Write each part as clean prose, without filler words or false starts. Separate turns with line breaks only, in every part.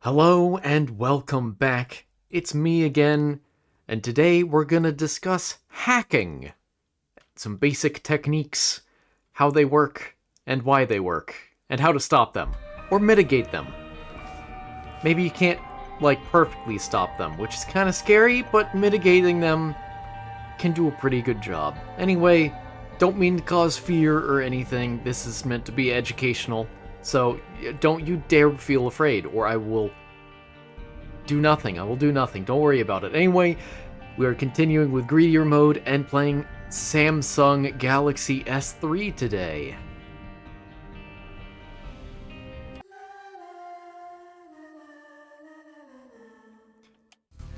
Hello and welcome back. It's me again, and today we're gonna discuss hacking. Some basic techniques, how they work, and why they work, and how to stop them, or mitigate them. Maybe you can't, perfectly stop them, which is kinda scary, but mitigating them can do a pretty good job. Anyway, don't mean to cause fear or anything. This is meant to be educational, so don't you dare feel afraid, or I will do nothing. I will do nothing. Don't worry about it. Anyway, we are continuing with Greedier Mode and playing Samsung Galaxy S3 today.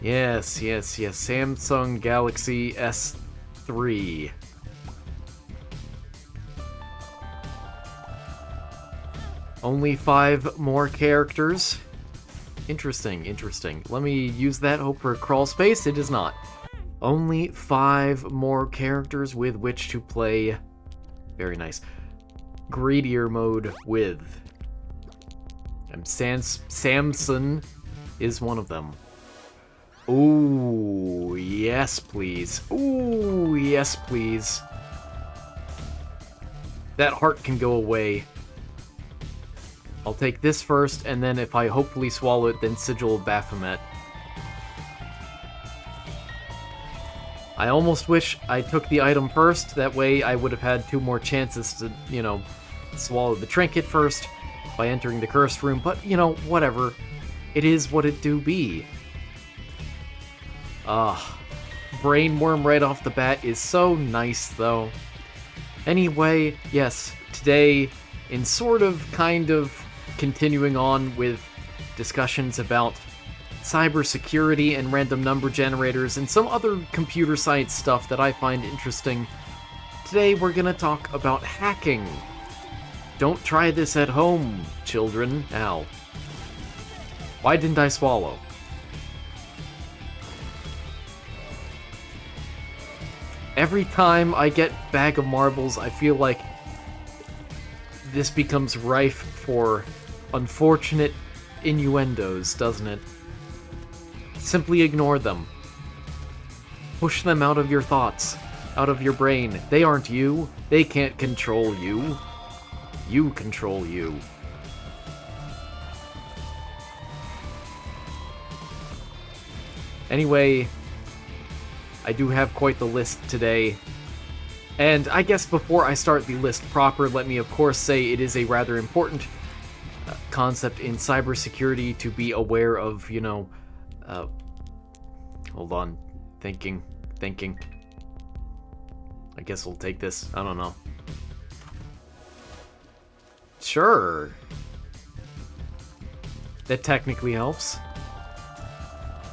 Yes, Samsung Galaxy S3. Only 5 more characters. Interesting. Let me use that. Hope for a crawl space. It is not. Only 5 more characters with which to play. Very nice. Greedier Mode with. And Samson is one of them. Ooh, yes, please. Ooh, yes, please. That heart can go away. I'll take this first, and then if I hopefully swallow it, then Sigil of Baphomet. I almost wish I took the item first, that way I would have had 2 more chances to, swallow the trinket first by entering the cursed room, but, whatever. It is what it do be. Brainworm right off the bat is so nice, though. Anyway, yes, today, in kind of, continuing on with discussions about cybersecurity and random number generators and some other computer science stuff that I find interesting. Today we're gonna talk about hacking. Don't try this at home, children. Ow. Why didn't I swallow? Every time I get Bag of Marbles, I feel like this becomes rife for unfortunate innuendos, doesn't it? Simply ignore them. Push them out of your thoughts, out of your brain. They aren't you. They can't control you. You control you. Anyway, I do have quite the list today. And I guess before I start the list proper, let me of course say it is a rather important concept in cybersecurity to be aware of, hold on, thinking. I guess we'll take this, I don't know. Sure. That technically helps.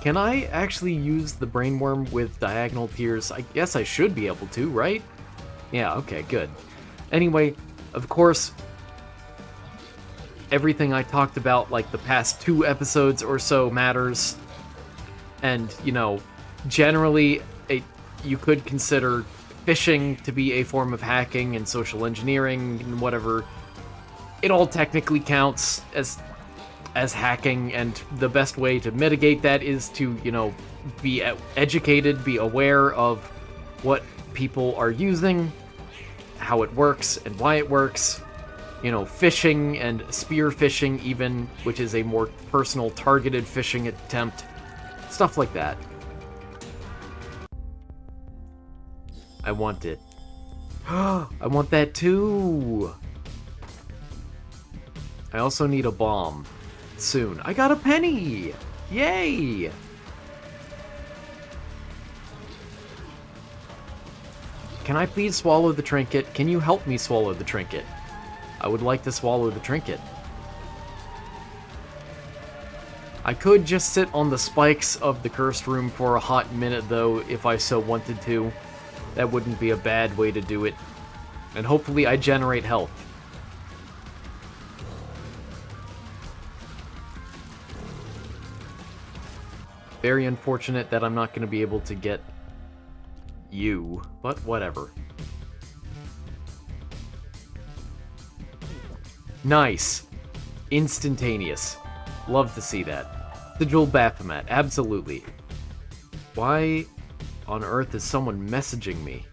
Can I actually use the brainworm with diagonal tears? I guess I should be able to, right? Yeah, okay, good. Anyway, of course, everything I talked about, the past 2 episodes or so matters. And, generally, you could consider phishing to be a form of hacking and social engineering and whatever. It all technically counts as hacking, and the best way to mitigate that is to, be educated, be aware of what people are using, how it works, and why it works. Phishing and spear phishing even, which is a more personal, targeted phishing attempt. Stuff like that. I want it. I want that too! I also need a bomb. Soon. I got a penny! Yay! Can I please swallow the trinket? Can you help me swallow the trinket? I would like to swallow the trinket. I could just sit on the spikes of the cursed room for a hot minute, though, if I so wanted to. That wouldn't be a bad way to do it. And hopefully I generate health. Very unfortunate that I'm not going to be able to get you, but whatever. Nice. Instantaneous. Love to see that. Sigil Baphomet, absolutely. Why on earth is someone messaging me?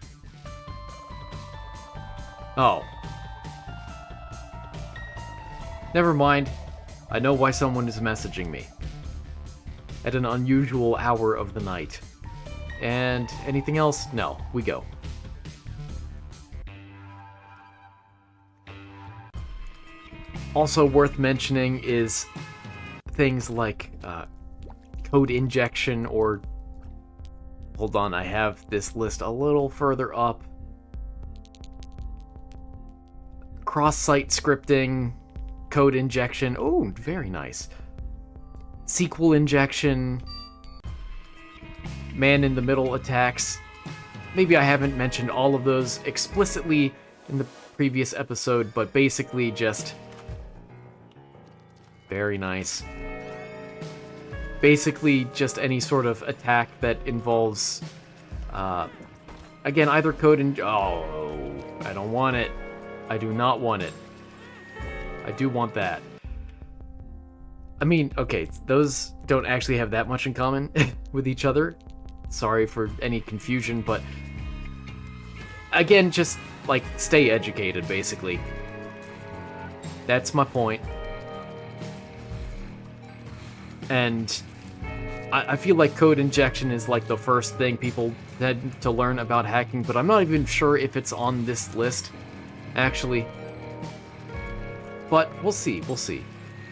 Oh. Never mind. I know why someone is messaging me. At an unusual hour of the night. And anything else? No, we go. Also worth mentioning is things like code injection or... Hold on, I have this list a little further up. Cross-site scripting, code injection. Oh, very nice. SQL injection, man-in-the-middle attacks. Maybe I haven't mentioned all of those explicitly in the previous episode, but basically just... Very nice. Basically just any sort of attack that involves, again, either code and... Oh, I don't want it. I do not want it. I do want that. I mean, okay, those don't actually have that much in common with each other. Sorry for any confusion, but... Again, just, like, stay educated, basically. That's my point. And I feel like code injection is like the first thing people had to learn about hacking, but I'm not even sure if it's on this list, actually. But we'll see,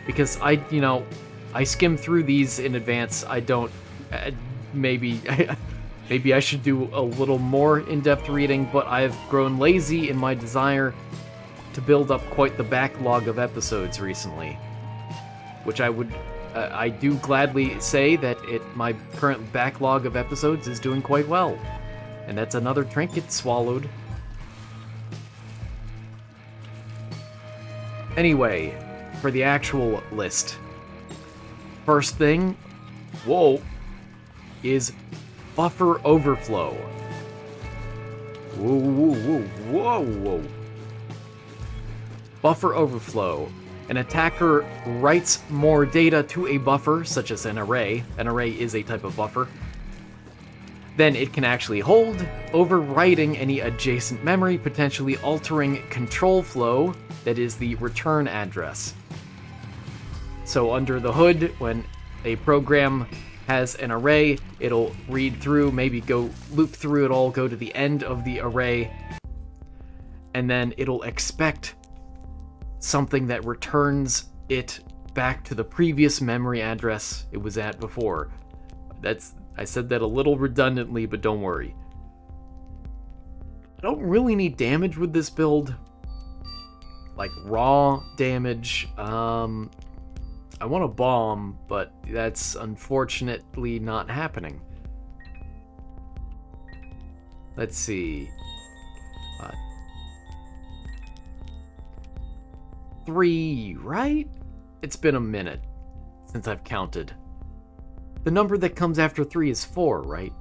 Because I skim through these in advance. I don't, maybe I should do a little more in-depth reading, but I've grown lazy in my desire to build up quite the backlog of episodes recently. Which I do gladly say that my current backlog of episodes is doing quite well. And that's another trinket swallowed. Anyway, for the actual list. First thing, is buffer overflow. Whoa. Buffer overflow. An attacker writes more data to a buffer, such as an array. An array is a type of buffer. Then it can actually hold, overwriting any adjacent memory, potentially altering control flow, that is the return address. So under the hood, when a program has an array, it'll read through, maybe go loop through it all, go to the end of the array, and then it'll expect something that returns it back to the previous memory address it was at before. I said that a little redundantly, but don't worry. I don't really need damage with this build. Like raw damage. I want a bomb, but that's unfortunately not happening. Let's see. 3, right? It's been a minute since I've counted. The number that comes after 3 is 4, right?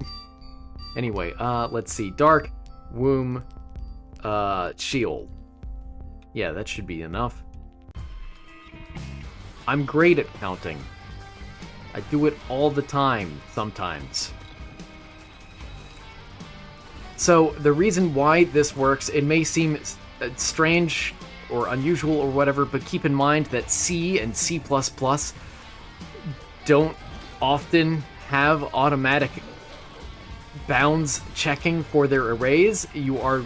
Anyway, let's see. Dark, Womb, Shield. Yeah, that should be enough. I'm great at counting. I do it all the time, sometimes. So, the reason why this works, it may seem strange or unusual or whatever, but keep in mind that C and C++ don't often have automatic bounds checking for their arrays. You are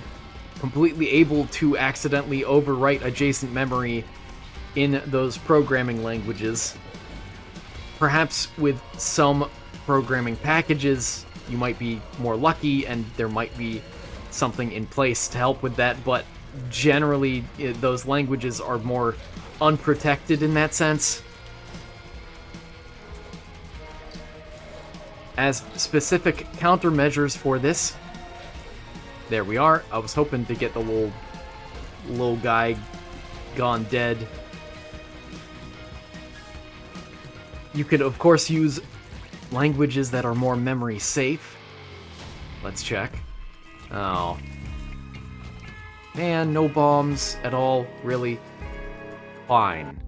completely able to accidentally overwrite adjacent memory in those programming languages. Perhaps with some programming packages, you might be more lucky and there might be something in place to help with that, but generally those languages are more unprotected in that sense. As specific countermeasures for this, there we are. I was hoping to get the little guy gone dead. You could, of course, use languages that are more memory safe. Let's check. Oh. Man, no bombs at all, really. Fine.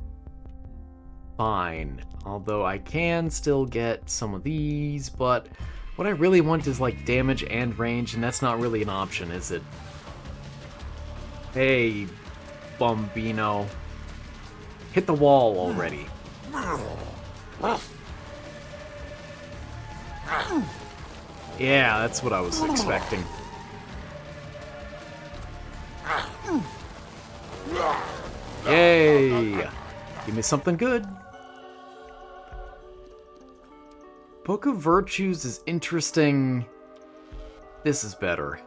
Although I can still get some of these, but what I really want is like damage and range, and that's not really an option, is it? Hey, Bombino. Hit the wall already. Yeah, that's what I was expecting. Yay! Give me something good. Book of Virtues is interesting. This is better.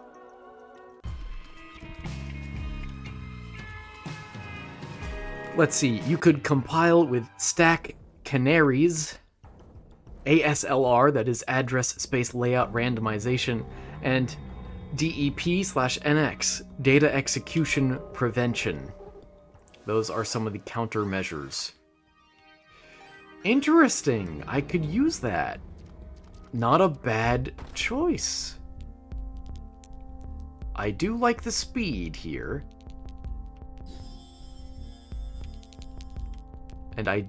Let's see, you could compile with stack canaries, ASLR, that is address space layout randomization, and DEP/NX, data execution prevention. Those are some of the countermeasures. Interesting, I could use that. Not a bad choice. I do like the speed here. And I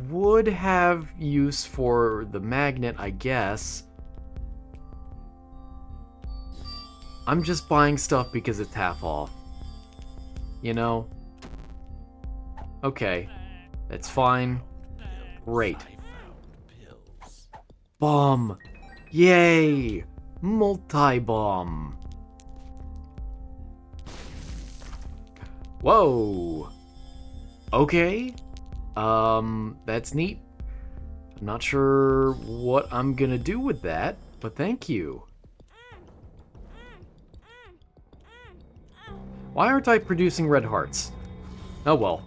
would have use for the magnet, I guess. I'm just buying stuff because it's half off. You know? Okay. That's fine. Great. Bomb! Yay! Multi-bomb! Whoa! Okay. That's neat. I'm not sure what I'm gonna do with that, but thank you. Why aren't I producing red hearts? Oh well.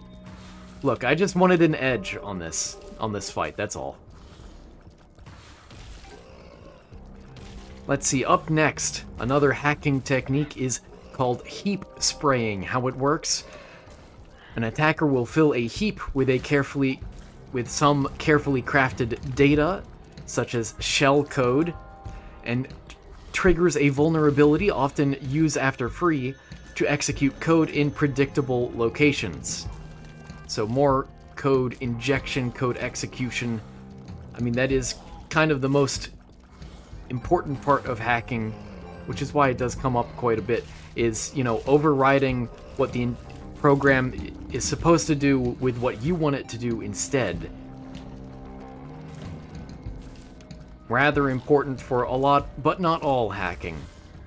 Look, I just wanted an edge on this fight, that's all. Let's see, up next, another hacking technique is called heap spraying. How it works: an attacker will fill a heap with some carefully crafted data, such as shell code, and triggers a vulnerability, often use after free, to execute code in predictable locations. So more code injection, code execution. I mean, that is kind of the most important part of hacking, which is why it does come up quite a bit, is, you know, overriding what the program is supposed to do with what you want it to do instead. Rather important for a lot, but not all hacking,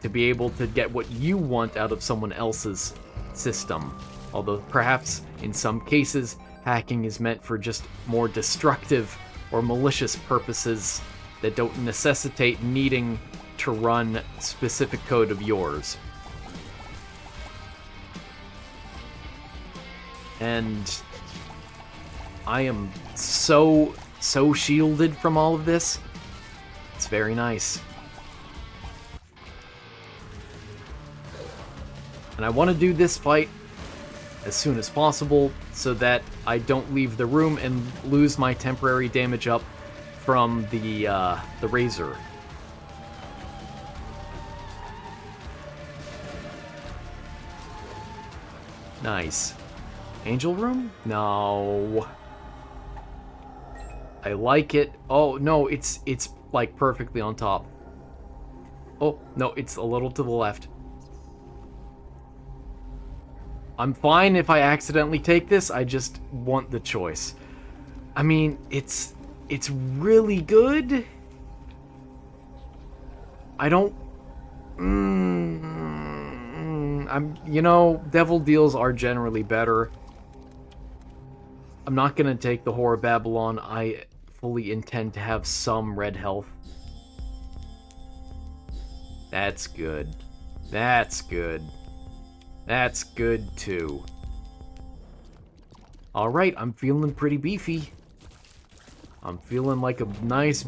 to be able to get what you want out of someone else's system. Although perhaps in some cases, hacking is meant for just more destructive or malicious purposes that don't necessitate needing to run specific code of yours. And I am so shielded from all of this. It's very nice. And I want to do this fight as soon as possible so that I don't leave the room and lose my temporary damage up from the razor. Nice. Angel room? No. I like it. Oh, no, it's like perfectly on top. Oh, no, it's a little to the left. I'm fine if I accidentally take this, I just want the choice. I mean, it's really good. I don't... you know, devil deals are generally better. I'm not gonna take the Whore of Babylon. I fully intend to have some red health. That's good. That's good. That's good too. Alright, I'm feeling pretty beefy. I'm feeling like a nice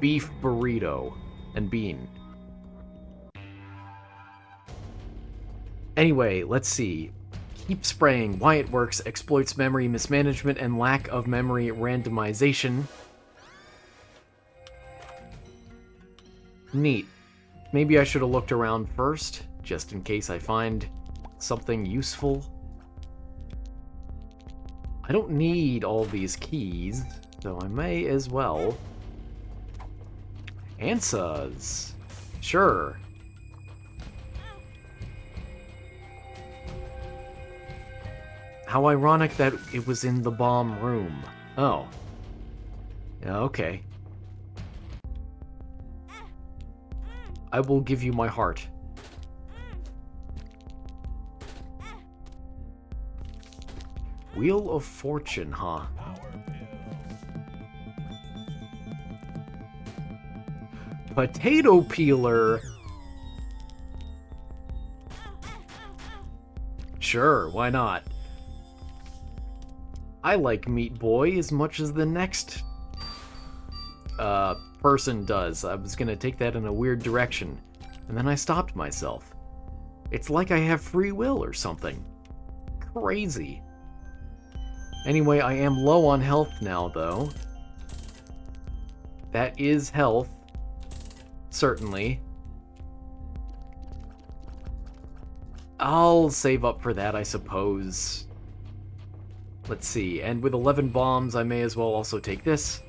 beef burrito and bean. Anyway, let's see. Keep spraying. Why it works: exploits memory mismanagement and lack of memory randomization. Neat. Maybe I should have looked around first, just in case I find something useful. I don't need all these keys. So I may as well. Answers. Sure. How ironic that it was in the bomb room. Oh. Yeah, okay. I will give you my heart. Wheel of Fortune, huh? Potato peeler. Sure, why not? I like Meat Boy as much as the next person does. I was gonna take that in a weird direction, and then I stopped myself. It's like I have free will or something. Crazy. Anyway, I am low on health now, though. That is health. Certainly. I'll save up for that, I suppose. Let's see, and with 11 bombs, I may as well also take this.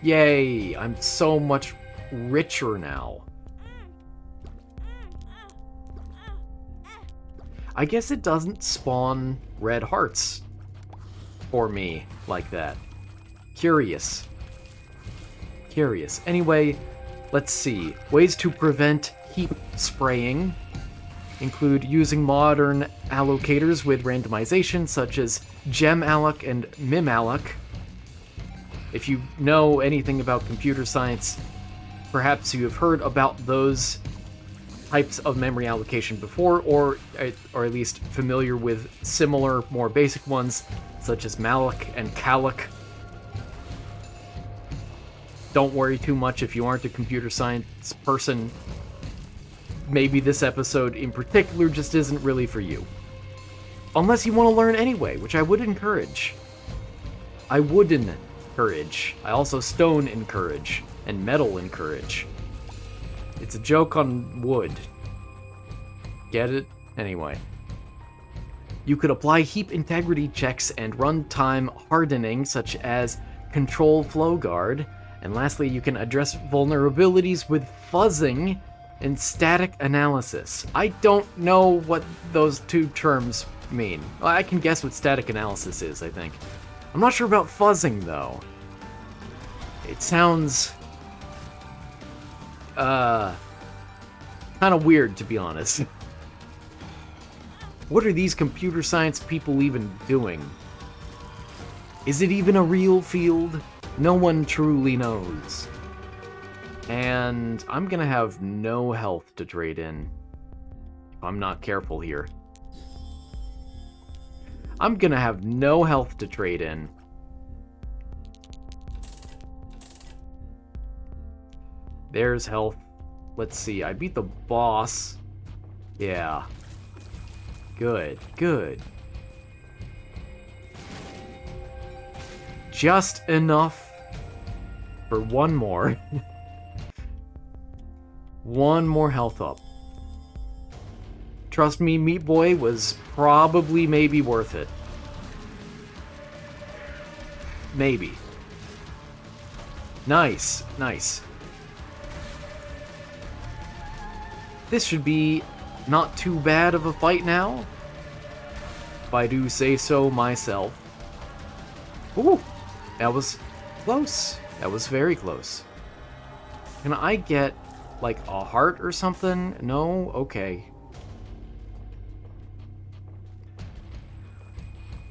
Yay! I'm so much richer now. I guess it doesn't spawn red hearts for me like that. Curious. Curious. Anyway, let's see. Ways to prevent heap spraying include using modern allocators with randomization, such as GemAlloc and MimAlloc. If you know anything about computer science, perhaps you have heard about those types of memory allocation before, or at least familiar with similar, more basic ones, such as malloc and calloc. Don't worry too much if you aren't a computer science person. Maybe this episode in particular just isn't really for you. Unless you want to learn anyway, which I would encourage. I would encourage. I also stone encourage, and metal encourage. It's a joke on wood. Get it? Anyway. You could apply heap integrity checks and runtime hardening, such as control flow guard. And lastly, you can address vulnerabilities with fuzzing and static analysis. I don't know what those two terms mean. Well, I can guess what static analysis is, I think. I'm not sure about fuzzing, though. It sounds kind of weird, to be honest. What are these computer science people even doing? Is it even a real field? No one truly knows. And I'm gonna have no health to trade in if I'm not careful here. I'm gonna have no health to trade in. There's health. Let's see, I beat the boss. Yeah. Good, good. Just enough for one more. One more health up. Trust me, Meat Boy was probably maybe worth it. Maybe. Nice, nice. This should be not too bad of a fight now, if I do say so myself. Ooh, that was close. That was very close. Can I get, like, a heart or something? No? Okay.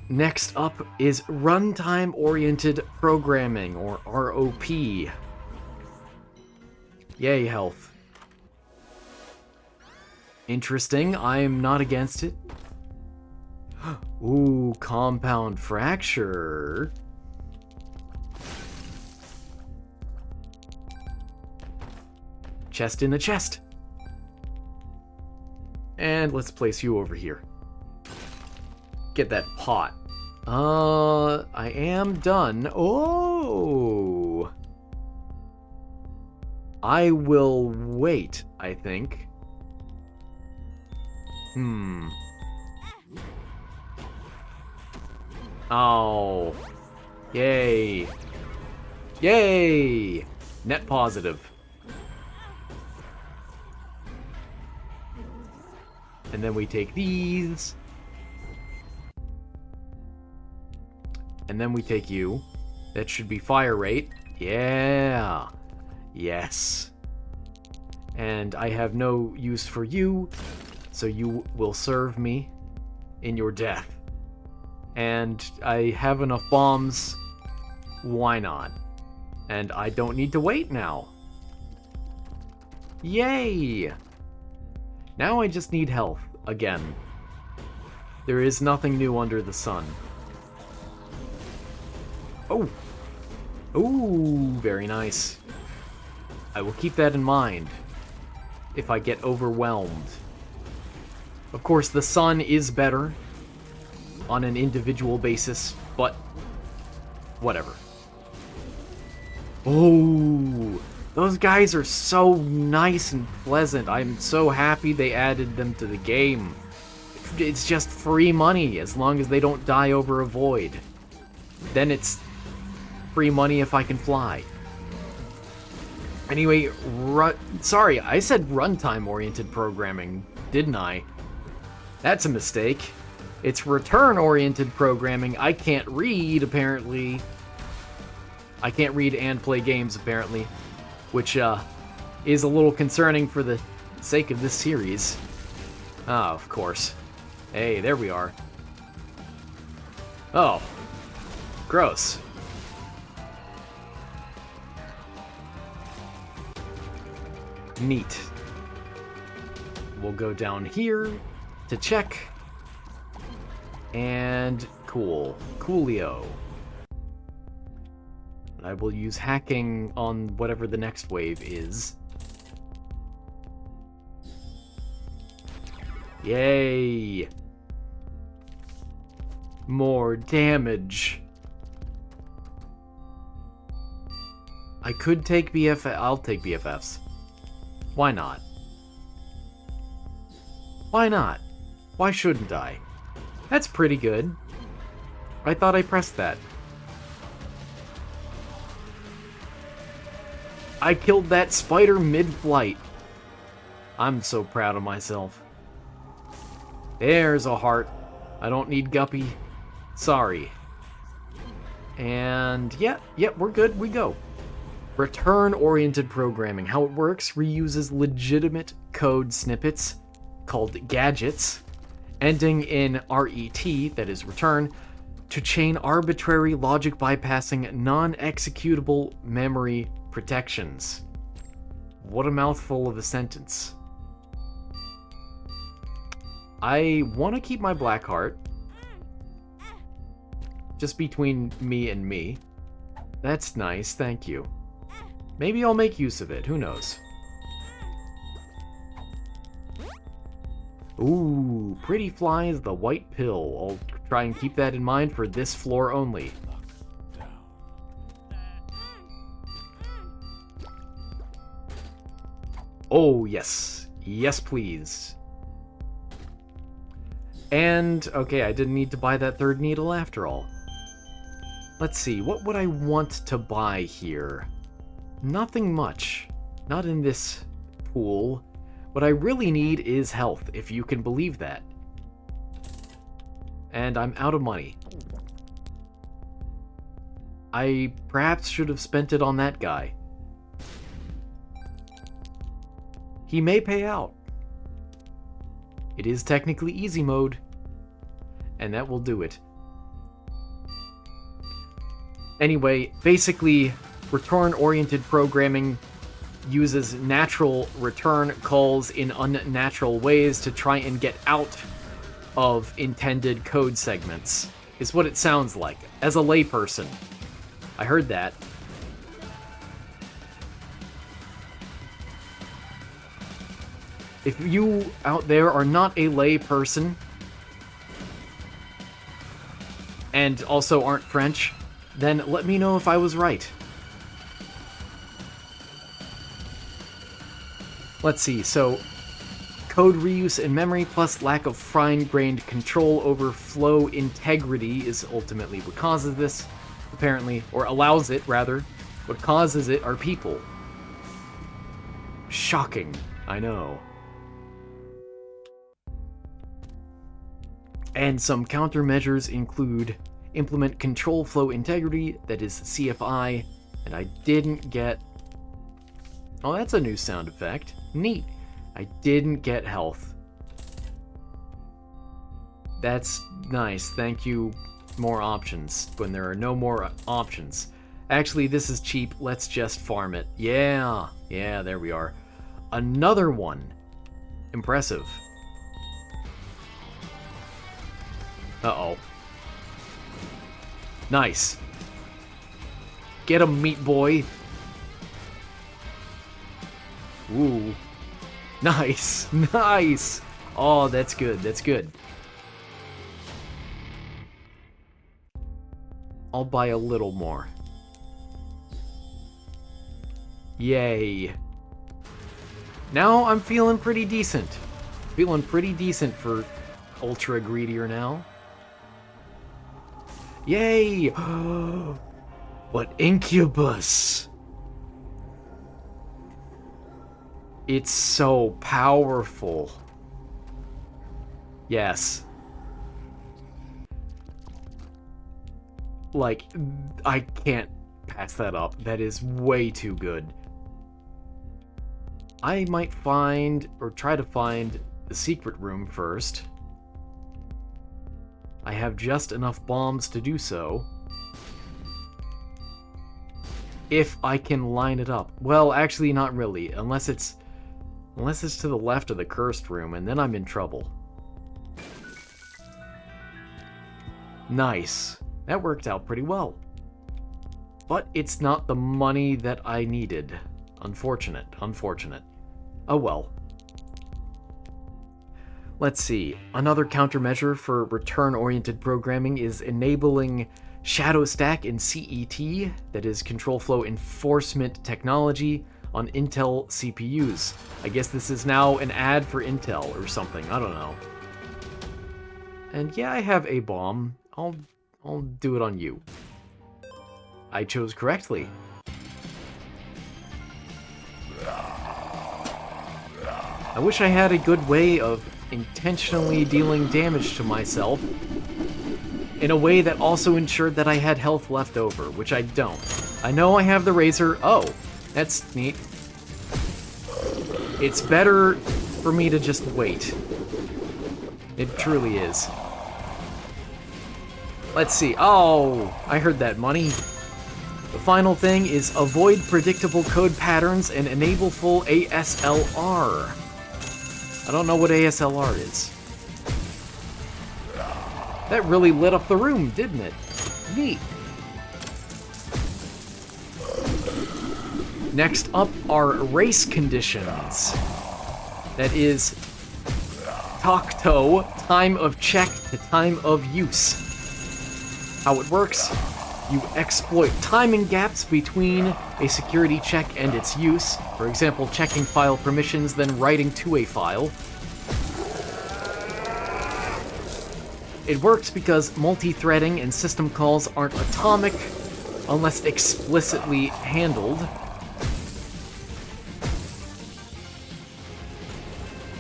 Next up is Runtime-Oriented Programming, or ROP. Yay, health. Interesting, I'm not against it. Ooh, compound fracture. Chest in a chest. And let's place you over here. Get that pot. I am done. Oh! I will wait, I think. Oh. Yay. Yay! Net positive. And then we take these. And then we take you. That should be fire rate. Yeah. Yes. And I have no use for you, so you will serve me in your death. And I have enough bombs. Why not? And I don't need to wait now. Yay! Now I just need health again. There is nothing new under the sun. Oh! Ooh, very nice. I will keep that in mind if I get overwhelmed. Of course, the sun is better on an individual basis, but whatever. Oh, those guys are so nice and pleasant. I'm so happy they added them to the game. It's just free money as long as they don't die over a void. Then it's free money if I can fly. Anyway, sorry, I said runtime-oriented programming, didn't I? That's a mistake. It's return-oriented programming. I can't read, apparently. I can't read and play games, apparently. Which, is a little concerning for the sake of this series. Ah, of course. Hey, there we are. Oh. Gross. Neat. We'll go down here to check. And cool. Coolio. I will use hacking on whatever the next wave is. Yay! More damage. I could take BFF. I'll take BFFs. Why not? Why not? Why shouldn't I? That's pretty good. I thought I pressed that. I killed that spider mid-flight. I'm so proud of myself. There's a heart. I don't need Guppy. Sorry. And yeah, we're good. We go. Return-oriented programming. How it works, reuses legitimate code snippets called gadgets, ending in RET, that is return, to chain arbitrary logic bypassing non-executable memory protections. What a mouthful of a sentence. I want to keep my black heart. Just between me and me. That's nice, thank you. Maybe I'll make use of it, who knows. Ooh, pretty flies the white pill. I'll try and keep that in mind for this floor only. Oh, yes. Yes, please. And, okay, I didn't need to buy that third needle after all. Let's see, what would I want to buy here? Nothing much. Not in this pool. What I really need is health, if you can believe that. And I'm out of money. I perhaps should have spent it on that guy. He may pay out. It is technically easy mode, and that will do it. Anyway, basically, return-oriented programming uses natural return calls in unnatural ways to try and get out of intended code segments, is what it sounds like, as a layperson. I heard that. If you out there are not a lay person, and also aren't French, then let me know if I was right. Let's see, so code reuse and memory plus lack of fine-grained control over flow integrity is ultimately what causes this. apparently, or allows it, rather. What causes it are people. Shocking, I know. And some countermeasures include implement control flow integrity, that is CFI, and I didn't get... Oh, that's a new sound effect. Neat. I didn't get health. That's nice, thank you. More options, when there are no more options. Actually, this is cheap, let's just farm it. Yeah, there we are. Another one. Impressive. Uh-oh. Nice. Get him, meat boy. Ooh. Nice. Nice. Oh, that's good. That's good. I'll buy a little more. Yay. Now I'm feeling pretty decent. Feeling pretty decent for ultra greedier now. Yay! But Incubus! It's so powerful. Yes. Like, I can't pass that up. That is way too good. I might find, or try to find, the secret room first. I have just enough bombs to do so. If I can line it up. Well, actually not really, unless it's to the left of the cursed room, and then I'm in trouble. Nice. That worked out pretty well. But it's not the money that I needed. Unfortunate. Oh well. Let's see. Another countermeasure for return-oriented programming is enabling shadow stack in CET, that is Control Flow Enforcement Technology, on Intel CPUs. I guess this is now an ad for Intel or something, I don't know. And yeah, I have a bomb. I'll do it on you. I chose correctly. I wish I had a good way of intentionally dealing damage to myself in a way that also ensured that I had health left over, which I don't. I know I have the razor. Oh, that's neat. It's better for me to just wait. It truly is. Let's see. Oh, I heard that, money. The final thing is avoid predictable code patterns and enable full ASLR. I don't know what ASLR is. That really lit up the room, didn't it? Neat. Next up are race conditions. That is TOCTO, time of check to time of use. How it works, you exploit timing gaps between a security check and its use. For example, checking file permissions, then writing to a file. It works because multi-threading and system calls aren't atomic unless explicitly handled.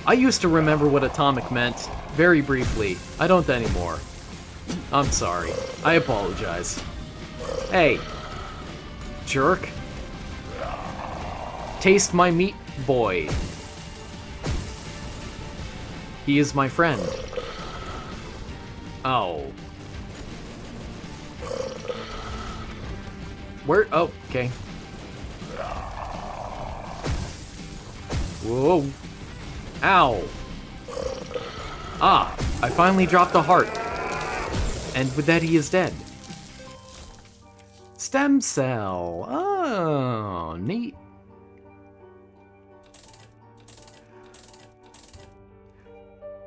I used to remember what atomic meant, very briefly. I don't anymore. I'm sorry. I apologize. Hey. Jerk. Taste my meat, boy. He is my friend. Oh. Where? Oh, okay. Whoa. Ow. Ah, I finally dropped a heart. And with that, he is dead. Stem cell. Oh, neat.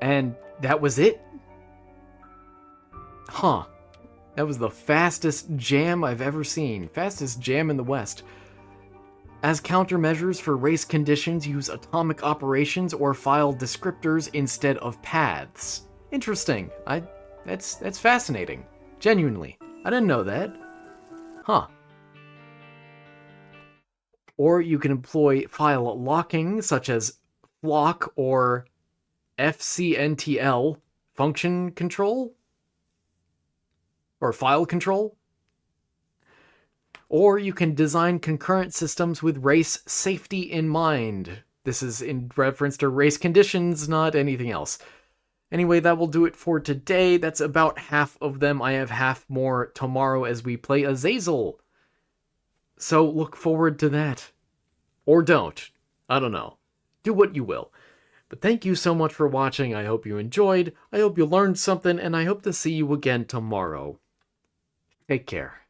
And that was it? Huh. That was the fastest jam I've ever seen. Fastest jam in the West. As countermeasures for race conditions, use atomic operations or file descriptors instead of paths. Interesting. That's fascinating. Genuinely. I didn't know that. Huh. Or you can employ file locking, such as flock or FCNTL, function control? Or file control? Or you can design concurrent systems with race safety in mind. This is in reference to race conditions, not anything else. Anyway, that will do it for today. That's about half of them. I have half more tomorrow as we play Azazel. So look forward to that. Or don't. I don't know. Do what you will. But thank you so much for watching. I hope you enjoyed. I hope you learned something, and I hope to see you again tomorrow. Take care.